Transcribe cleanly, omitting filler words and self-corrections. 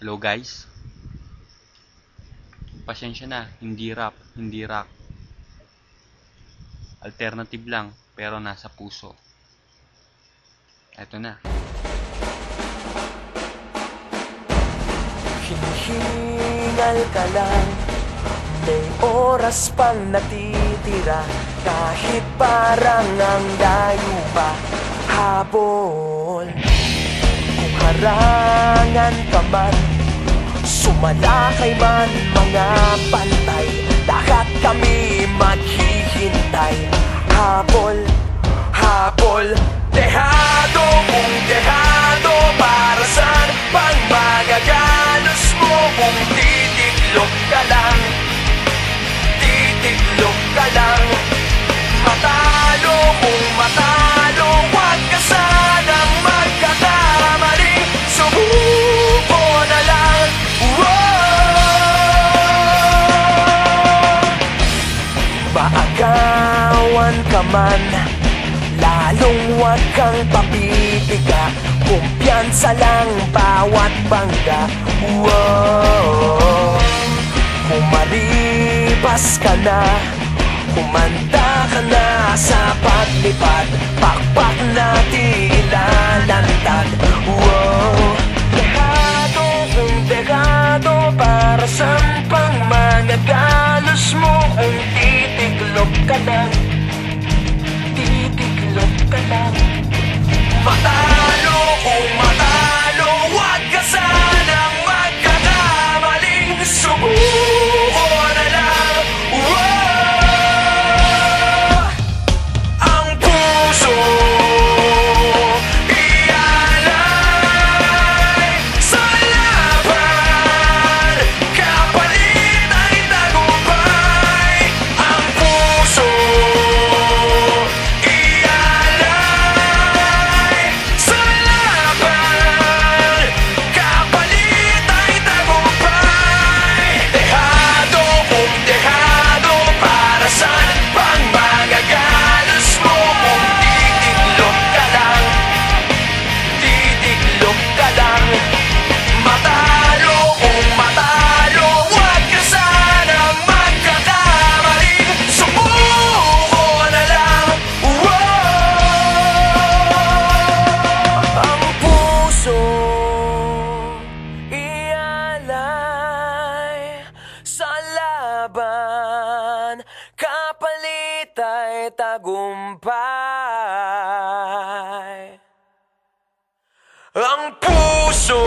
Hello guys, pasensya na, hindi rap, hindi rock. Alternative lang, pero nasa puso. Eto na. Hinihingal ka lang, may oras pang natitira, kahit parang ang layo pa, habol. Kung harangan ka man, sumalakay man mga pantay, lahat kami maghihintay. Habol, habol, dehado kung dehado, para saan pang magagalos mo? Kung titiklop ka lang, titiklop ka lang, matalo kung matalo, wag ka sanang magkakamali, subuko na lang. Maagawan ka man, lalong wag kang papipiga, kumpiyansa lang bawat bangga. Kung maribas ka na, kumanda ka na sa paglipad, pakpak natin ilalantad. Dehado kung dehado, para saan pang mga galos mo? Kung titiklop ka lang, titiklop ka lang, matalo kung matalo, wag ka sanang magkakamaling, subuko na lang. Ang puso ialay sa laban, kapalit ay tagumpay. Ang puso ialay sa laban, kapalit ay tagumpay. Dehado kung dehado, para saan pang magagalos mo? Kung titiklop ka lang, titiklop ka lang, matalo kung matalo, wag ka sanang magkakamaling, subuko na lang. Ang puso ialay sa laban, kapalit ay tagumpay. Ang puso